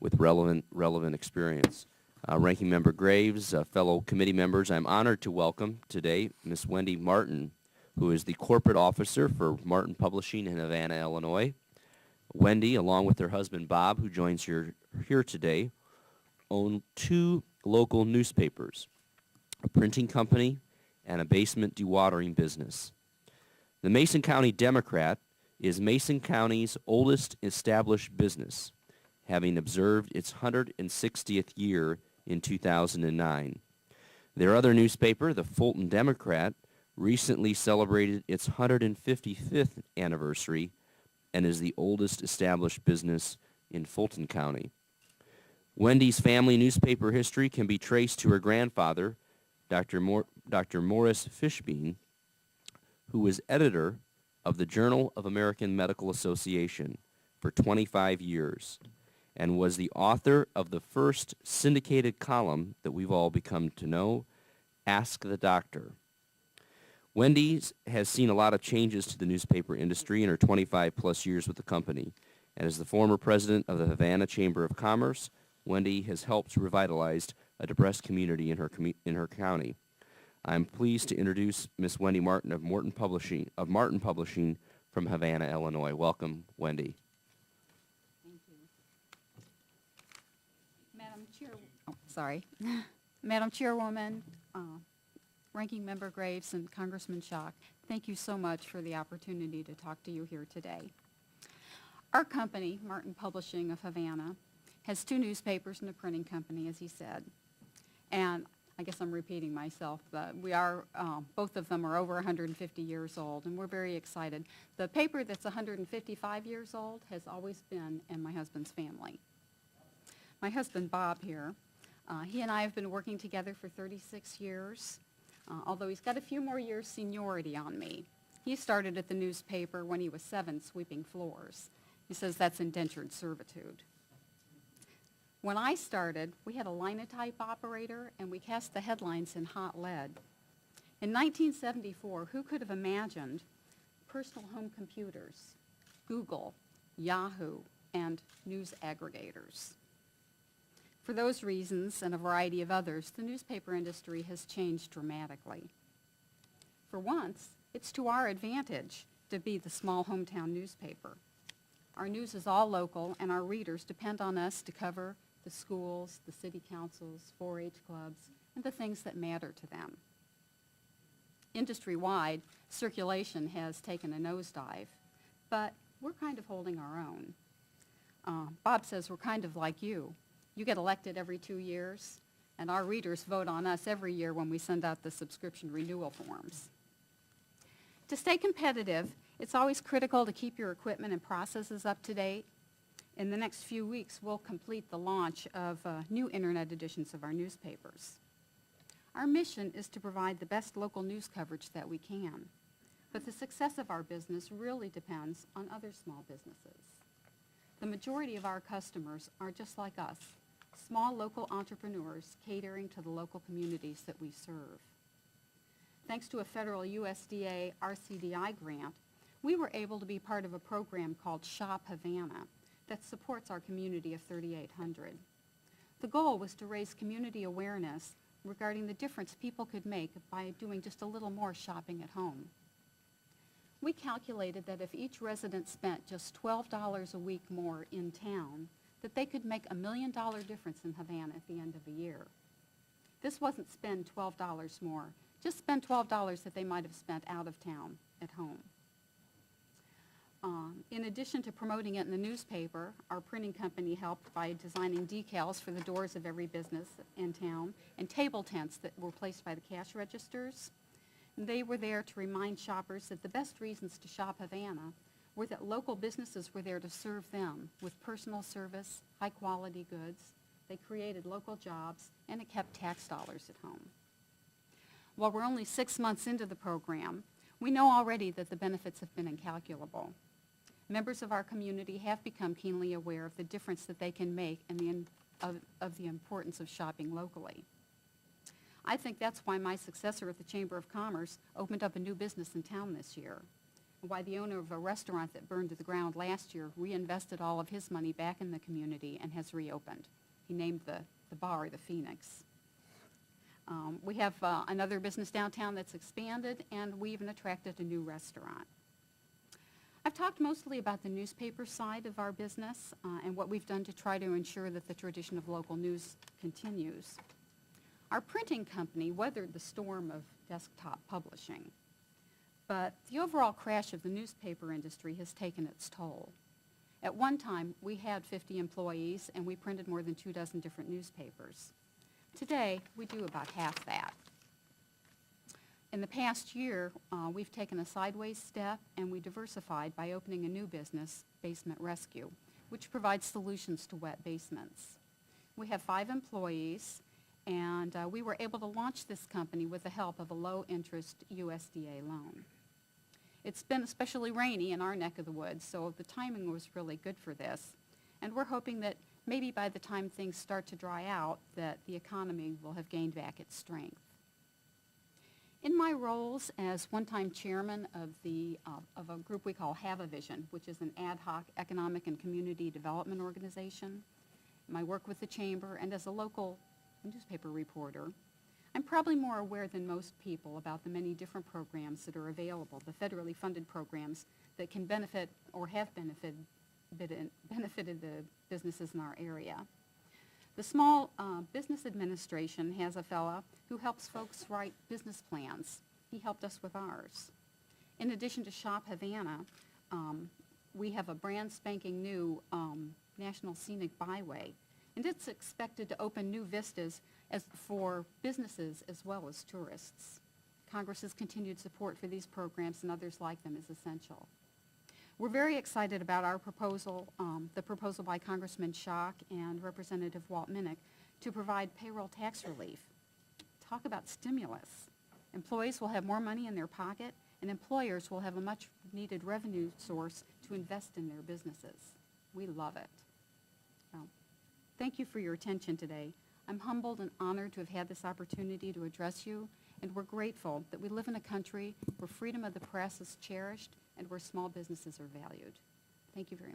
with relevant experience. Ranking Member Graves, fellow committee members, I'm honored to welcome today Ms. Wendy Martin, who is the corporate officer for Martin Publishing in Havana, Illinois. Wendy, along with her husband Bob, who joins here today, own two local newspapers, a printing company and a basement dewatering business. The Mason County Democrat is Mason County's oldest established business, having observed its 160th year in 2009. Their other newspaper, the Fulton Democrat, recently celebrated its 155th anniversary and is the oldest established business in Fulton County. Wendy's family newspaper history can be traced to her grandfather, Dr. Morris Fishbein, who was editor of the Journal of American Medical Association for 25 years and was the author of the first syndicated column that we've all become to know, Ask the Doctor. Wendy has seen a lot of changes to the newspaper industry in her 25-plus years with the company, and as the former president of the Havana Chamber of Commerce, Wendy has helped revitalize a depressed community in her county. I'm pleased to introduce Miss Wendy Martin of Martin Publishing from Havana, Illinois. Welcome, Wendy. Thank you. Madam Chairwoman, Ranking Member Graves, and Congressman Schock, thank you so much for the opportunity to talk to you here today. Our company, Martin Publishing of Havana, has two newspapers and a printing company, as he said. And I guess I'm repeating myself, but both of them are over 150 years old, and we're very excited. The paper that's 155 years old has always been in my husband's family. My husband, Bob, here, he and I have been working together for 36 years, although he's got a few more years seniority on me. He started at the newspaper when he was 7, sweeping floors. He says that's indentured servitude. When I started, we had a linotype operator, and we cast the headlines in hot lead. In 1974, who could have imagined personal home computers, Google, Yahoo, and news aggregators? For those reasons, and a variety of others, the newspaper industry has changed dramatically. For once, it's to our advantage to be the small hometown newspaper. Our news is all local, and our readers depend on us to cover the schools, the city councils, 4-H clubs, and the things that matter to them. Industry-wide, circulation has taken a nosedive, but we're kind of holding our own. Bob says we're kind of like you. You get elected every 2 years, and our readers vote on us every year when we send out the subscription renewal forms. To stay competitive, it's always critical to keep your equipment and processes up to date. In the next few weeks, we'll complete the launch of new internet editions of our newspapers. Our mission is to provide the best local news coverage that we can, but the success of our business really depends on other small businesses. The majority of our customers are just like us, small local entrepreneurs catering to the local communities that we serve. Thanks to a federal USDA RCDI grant, we were able to be part of a program called Shop Havana that supports our community of 3,800. The goal was to raise community awareness regarding the difference people could make by doing just a little more shopping at home. We calculated that if each resident spent just $12 a week more in town, that they could make $1 million difference in Havana at the end of the year. This wasn't spend $12 more, just spend $12 that they might have spent out of town at home. In addition to promoting it in the newspaper, our printing company helped by designing decals for the doors of every business in town and table tents that were placed by the cash registers. And they were there to remind shoppers that the best reasons to shop Havana were that local businesses were there to serve them with personal service, high-quality goods. They created local jobs, and it kept tax dollars at home. While we're only 6 months into the program, we know already that the benefits have been incalculable. Members of our community have become keenly aware of the difference that they can make and of the importance of shopping locally. I think that's why my successor at the Chamber of Commerce opened up a new business in town this year. why the owner of a restaurant that burned to the ground last year reinvested all of his money back in the community and has reopened. He named the bar the Phoenix. We have another business downtown that's expanded, and we even attracted a new restaurant. I've talked mostly about the newspaper side of our business and what we've done to try to ensure that the tradition of local news continues. Our printing company weathered the storm of desktop publishing, but the overall crash of the newspaper industry has taken its toll. At one time, we had 50 employees, and we printed more than 24 different newspapers. Today, we do about half that. In the past year, we've taken a sideways step, and we diversified by opening a new business, Basement Rescue, which provides solutions to wet basements. We have 5 employees, and we were able to launch this company with the help of a low-interest USDA loan. It's been especially rainy in our neck of the woods, so the timing was really good for this, and we're hoping that maybe by the time things start to dry out, that the economy will have gained back its strength. In my roles as one-time chairman of a group we call Havana, which is an ad hoc economic and community development organization, my work with the chamber, and as a local newspaper reporter, I'm probably more aware than most people about the many different programs that are available, the federally funded programs that can benefit or have benefited the businesses in our area. The Small Business Administration has a fellow who helps folks write business plans. He helped us with ours. In addition to Shop Havana, we have a brand spanking new National Scenic Byway, and it's expected to open new vistas for businesses as well as tourists. Congress's continued support for these programs and others like them is essential. We're very excited about our proposal, the proposal by Congressman Schock and Representative Walt Minnick to provide payroll tax relief. Talk about stimulus. Employees will have more money in their pocket, and employers will have a much-needed revenue source to invest in their businesses. We love it. Well, thank you for your attention today. I'm humbled and honored to have had this opportunity to address you, and we're grateful that we live in a country where freedom of the press is cherished and where small businesses are valued. Thank you very much.